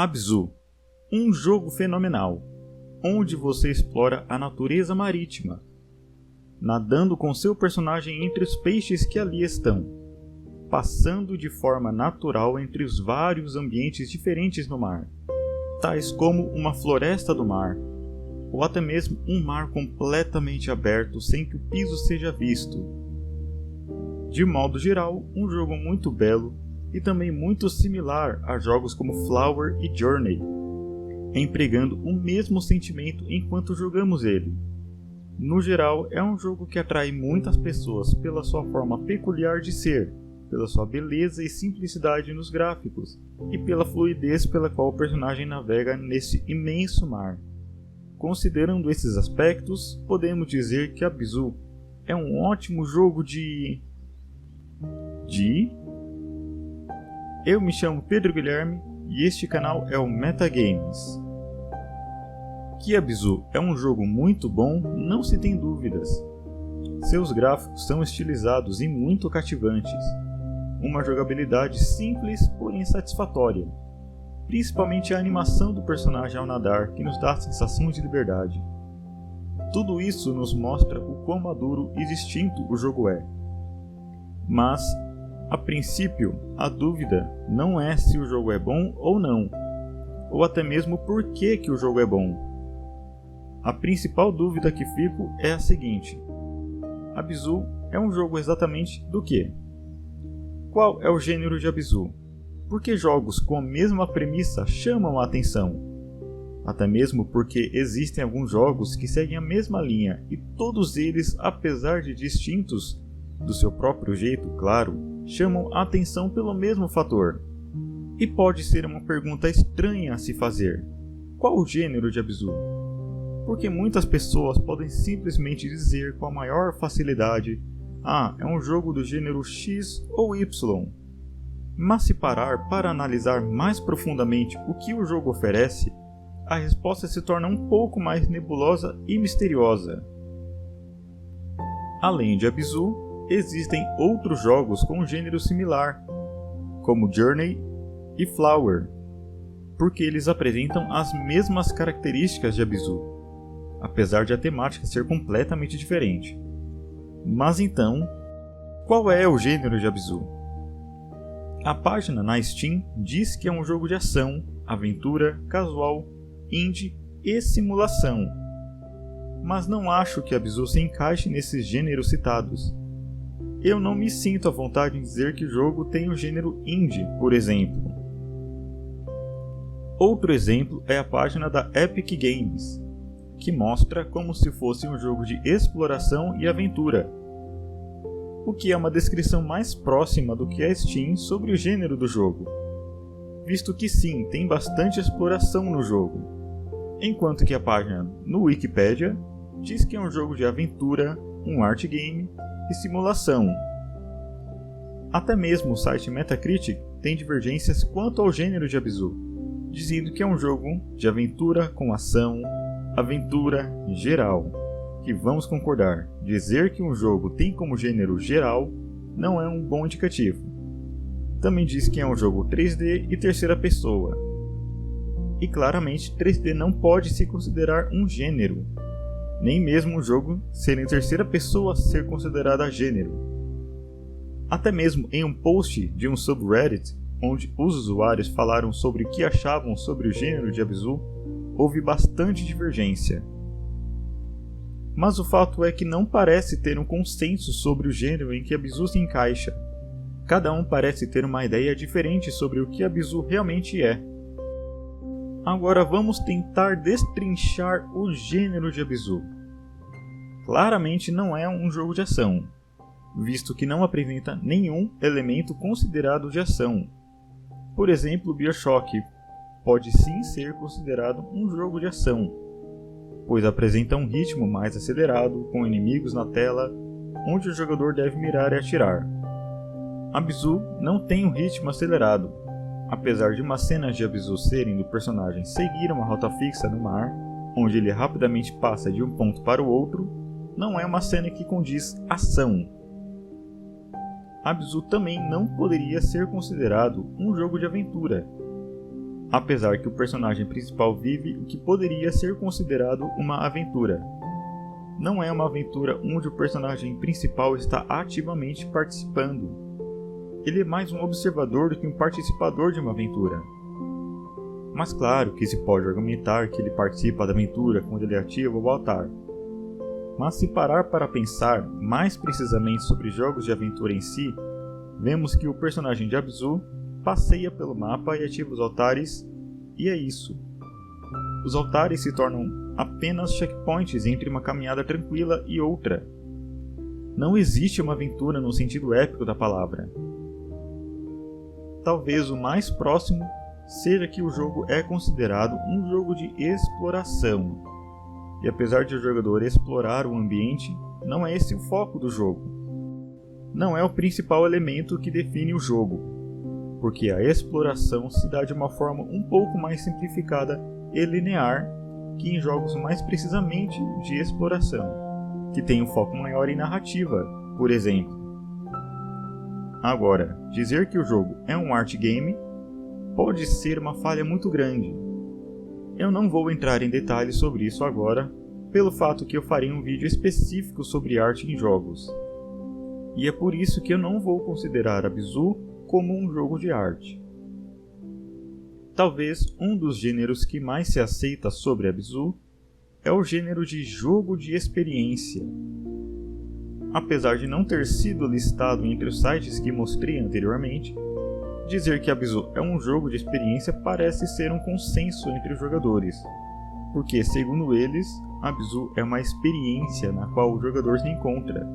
Abzu, um jogo fenomenal, onde você explora a natureza marítima, nadando com seu personagem entre os peixes que ali estão, passando de forma natural entre os vários ambientes diferentes no mar, tais como uma floresta do mar, ou até mesmo um mar completamente aberto sem que o piso seja visto. De modo geral, um jogo muito belo e também muito similar a jogos como Flower e Journey, empregando o mesmo sentimento enquanto jogamos ele. No geral, é um jogo que atrai muitas pessoas pela sua forma peculiar de ser, pela sua beleza e simplicidade nos gráficos, e pela fluidez pela qual o personagem navega nesse imenso mar. Considerando esses aspectos, podemos dizer que Abzu é um ótimo jogo de... Eu me chamo Pedro Guilherme e este canal é o Metagames. Que Abzu é um jogo muito bom, não se tem dúvidas. Seus gráficos são estilizados e muito cativantes. Uma jogabilidade simples, porém satisfatória. Principalmente a animação do personagem ao nadar, que nos dá a sensação de liberdade. Tudo isso nos mostra o quão maduro e distinto o jogo é. Mas, a princípio, a dúvida não é se o jogo é bom ou não, ou até mesmo por que o jogo é bom. A principal dúvida que fico é a seguinte: Abzu é um jogo exatamente do quê? Qual é o gênero de Abzu? Por que jogos com a mesma premissa chamam a atenção? Até mesmo porque existem alguns jogos que seguem a mesma linha e todos eles, apesar de distintos do seu próprio jeito, claro, chamam a atenção pelo mesmo fator. E pode ser uma pergunta estranha a se fazer: qual o gênero de Abzu? Porque muitas pessoas podem simplesmente dizer com a maior facilidade: ah, é um jogo do gênero X ou Y. Mas se parar para analisar mais profundamente o que o jogo oferece, a resposta se torna um pouco mais nebulosa e misteriosa. Além de Abzu, existem outros jogos com um gênero similar, como Journey e Flower, porque eles apresentam as mesmas características de Abzu, apesar de a temática ser completamente diferente. Mas então, qual é o gênero de Abzu? A página na Steam diz que é um jogo de ação, aventura, casual, indie e simulação. Mas não acho que Abzu se encaixe nesses gêneros citados. Eu não me sinto à vontade em dizer que o jogo tem o gênero indie, por exemplo. Outro exemplo é a página da Epic Games, que mostra como se fosse um jogo de exploração e aventura, o que é uma descrição mais próxima do que a Steam sobre o gênero do jogo, visto que sim, tem bastante exploração no jogo, enquanto que a página no Wikipedia diz que é um jogo de aventura, um art game e simulação. Até mesmo o site Metacritic tem divergências quanto ao gênero de Abzu, dizendo que é um jogo de aventura com ação, aventura geral. Que vamos concordar, dizer que um jogo tem como gênero geral não é um bom indicativo. Também diz que é um jogo 3D e terceira pessoa. E claramente 3D não pode se considerar um gênero, nem mesmo um jogo ser em terceira pessoa ser considerado gênero. Até mesmo em um post de um subreddit, onde os usuários falaram sobre o que achavam sobre o gênero de Abzu, houve bastante divergência. Mas o fato é que não parece ter um consenso sobre o gênero em que Abzu se encaixa. Cada um parece ter uma ideia diferente sobre o que Abzu realmente é. Agora vamos tentar destrinchar o gênero de Abzu. Claramente não é um jogo de ação, visto que não apresenta nenhum elemento considerado de ação. Por exemplo, BioShock pode sim ser considerado um jogo de ação, pois apresenta um ritmo mais acelerado, com inimigos na tela, onde o jogador deve mirar e atirar. Abzu não tem um ritmo acelerado, apesar de umas cenas de Abzu serem do personagem seguir uma rota fixa no mar, onde ele rapidamente passa de um ponto para o outro, não é uma cena que condiz ação. Abzu também não poderia ser considerado um jogo de aventura, apesar que o personagem principal vive o que poderia ser considerado uma aventura. Não é uma aventura onde o personagem principal está ativamente participando. Ele é mais um observador do que um participador de uma aventura. Mas claro que se pode argumentar que ele participa da aventura quando ele ativa o altar. Mas se parar para pensar mais precisamente sobre jogos de aventura em si, vemos que o personagem de Abzu passeia pelo mapa e ativa os altares, e é isso. Os altares se tornam apenas checkpoints entre uma caminhada tranquila e outra. Não existe uma aventura no sentido épico da palavra. Talvez o mais próximo seja que o jogo é considerado um jogo de exploração. E apesar de o jogador explorar o ambiente, não é esse o foco do jogo. Não é o principal elemento que define o jogo, porque a exploração se dá de uma forma um pouco mais simplificada e linear que em jogos mais precisamente de exploração, que tem um foco maior em narrativa, por exemplo. Agora, dizer que o jogo é um art game pode ser uma falha muito grande. Eu não vou entrar em detalhes sobre isso agora, pelo fato que eu farei um vídeo específico sobre arte em jogos. E é por isso que eu não vou considerar Abzu como um jogo de arte. Talvez um dos gêneros que mais se aceita sobre Abzu é o gênero de jogo de experiência. Apesar de não ter sido listado entre os sites que mostrei anteriormente, dizer que Abzu é um jogo de experiência parece ser um consenso entre os jogadores, porque, segundo eles, Abzu é uma experiência na qual o jogador se encontra.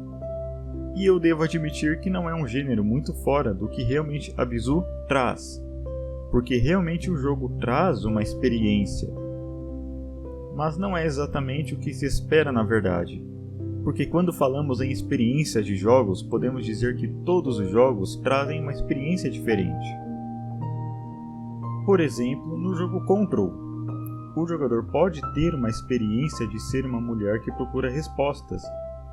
E eu devo admitir que não é um gênero muito fora do que realmente Abzu traz, porque realmente o jogo traz uma experiência. Mas não é exatamente o que se espera na verdade, porque quando falamos em experiência de jogos, podemos dizer que todos os jogos trazem uma experiência diferente. Por exemplo, no jogo Control, o jogador pode ter uma experiência de ser uma mulher que procura respostas,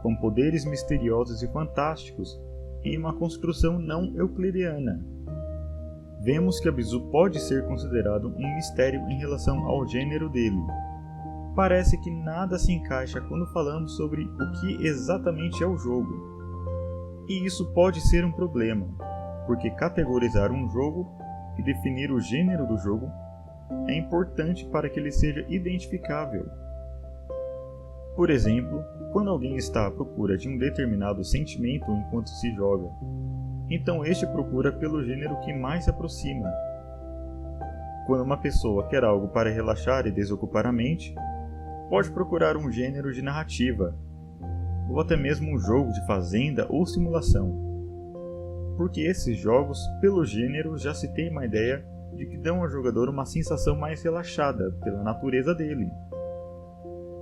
com poderes misteriosos e fantásticos, em uma construção não euclidiana. Vemos que Abzu pode ser considerado um mistério em relação ao gênero dele. Parece que nada se encaixa quando falamos sobre o que exatamente é o jogo. E isso pode ser um problema, porque categorizar um jogo e definir o gênero do jogo é importante para que ele seja identificável. Por exemplo, quando alguém está à procura de um determinado sentimento enquanto se joga, então este procura pelo gênero que mais se aproxima. Quando uma pessoa quer algo para relaxar e desocupar a mente, pode procurar um gênero de narrativa, ou até mesmo um jogo de fazenda ou simulação, porque esses jogos, pelo gênero, já se tem uma ideia de que dão ao jogador uma sensação mais relaxada pela natureza dele.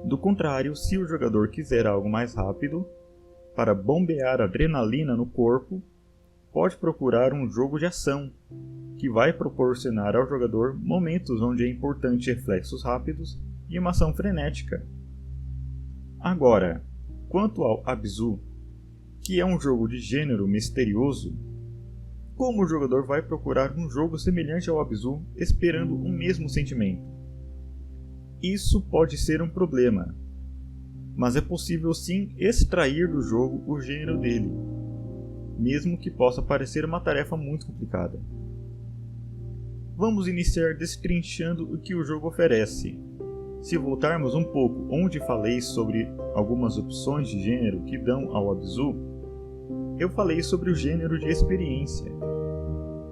Do contrário, se o jogador quiser algo mais rápido, para bombear adrenalina no corpo, pode procurar um jogo de ação, que vai proporcionar ao jogador momentos onde é importante reflexos rápidos e uma ação frenética. Agora, quanto ao Abzu, que é um jogo de gênero misterioso, como o jogador vai procurar um jogo semelhante ao Abzu esperando o mesmo sentimento? Isso pode ser um problema, mas é possível sim extrair do jogo o gênero dele, mesmo que possa parecer uma tarefa muito complicada. Vamos iniciar destrinchando o que o jogo oferece. Se voltarmos um pouco onde falei sobre algumas opções de gênero que dão ao Abzu, eu falei sobre o gênero de experiência,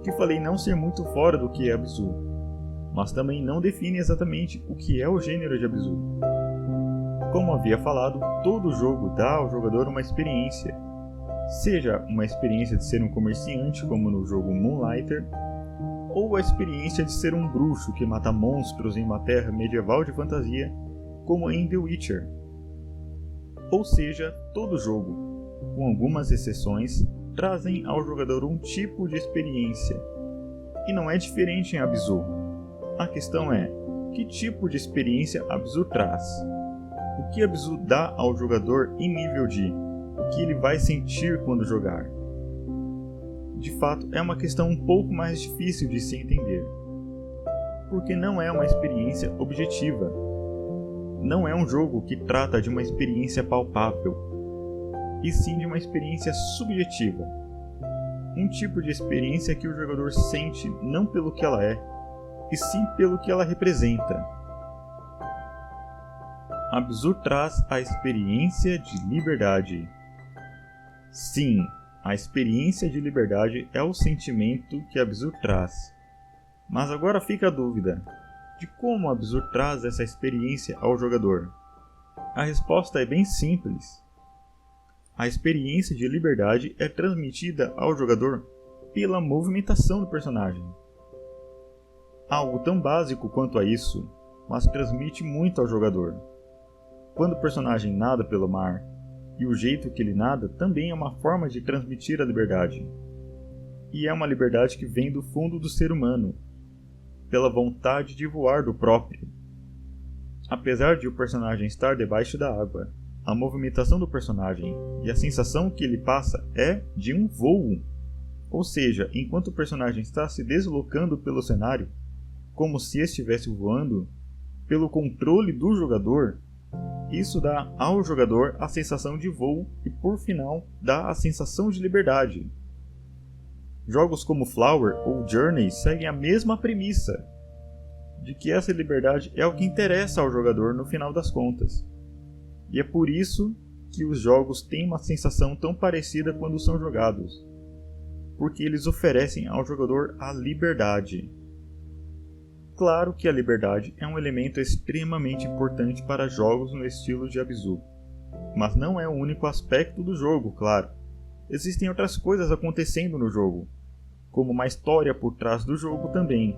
que falei não ser muito fora do que é Abzu, mas também não define exatamente o que é o gênero de Abzu. Como havia falado, todo jogo dá ao jogador uma experiência, seja uma experiência de ser um comerciante, como no jogo Moonlighter, ou a experiência de ser um bruxo que mata monstros em uma terra medieval de fantasia, como em The Witcher. Ou seja, todo jogo, com algumas exceções, trazem ao jogador um tipo de experiência. E não é diferente em Abzu. A questão é, que tipo de experiência Abzu traz? O que Abzu dá ao jogador em nível de o que ele vai sentir quando jogar? De fato, é uma questão um pouco mais difícil de se entender. porque não é uma experiência objetiva. Não é um jogo que trata de uma experiência palpável, e sim de uma experiência subjetiva. Um tipo de experiência que o jogador sente não pelo que ela é, e sim pelo que ela representa. Abzu traz a experiência de liberdade. Sim, a experiência de liberdade é o sentimento que Abzu traz. Mas agora fica a dúvida, de como Abzu traz essa experiência ao jogador? A resposta é bem simples. A experiência de liberdade é transmitida ao jogador pela movimentação do personagem. Algo tão básico quanto a isso, mas transmite muito ao jogador. Quando o personagem nada pelo mar, e o jeito que ele nada também é uma forma de transmitir a liberdade. E é uma liberdade que vem do fundo do ser humano, pela vontade de voar do próprio. Apesar de o personagem estar debaixo da água, a movimentação do personagem e a sensação que ele passa é de um voo. Ou seja, enquanto o personagem está se deslocando pelo cenário, como se estivesse voando, pelo controle do jogador, isso dá ao jogador a sensação de voo e, por final, dá a sensação de liberdade. Jogos como Flower ou Journey seguem a mesma premissa, de que essa liberdade é o que interessa ao jogador no final das contas. E é por isso que os jogos têm uma sensação tão parecida quando são jogados, porque eles oferecem ao jogador a liberdade. Claro que a liberdade é um elemento extremamente importante para jogos no estilo de Abzu, mas não é o único aspecto do jogo, claro. Existem outras coisas acontecendo no jogo, como uma história por trás do jogo também.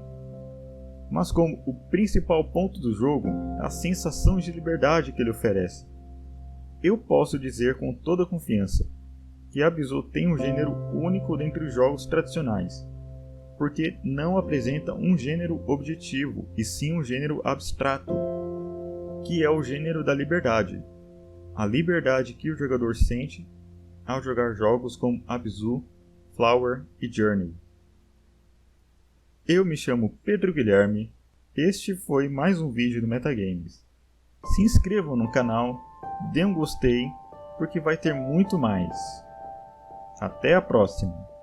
Mas como o principal ponto do jogo é a sensação de liberdade que ele oferece, eu posso dizer com toda confiança que Abzu tem um gênero único dentre os jogos tradicionais, porque não apresenta um gênero objetivo, e sim um gênero abstrato, que é o gênero da liberdade. A liberdade que o jogador sente ao jogar jogos como Abzu, Flower e Journey. Eu me chamo Pedro Guilherme, este foi mais um vídeo do Metagames. Se inscrevam no canal, dê um gostei, porque vai ter muito mais. Até a próxima!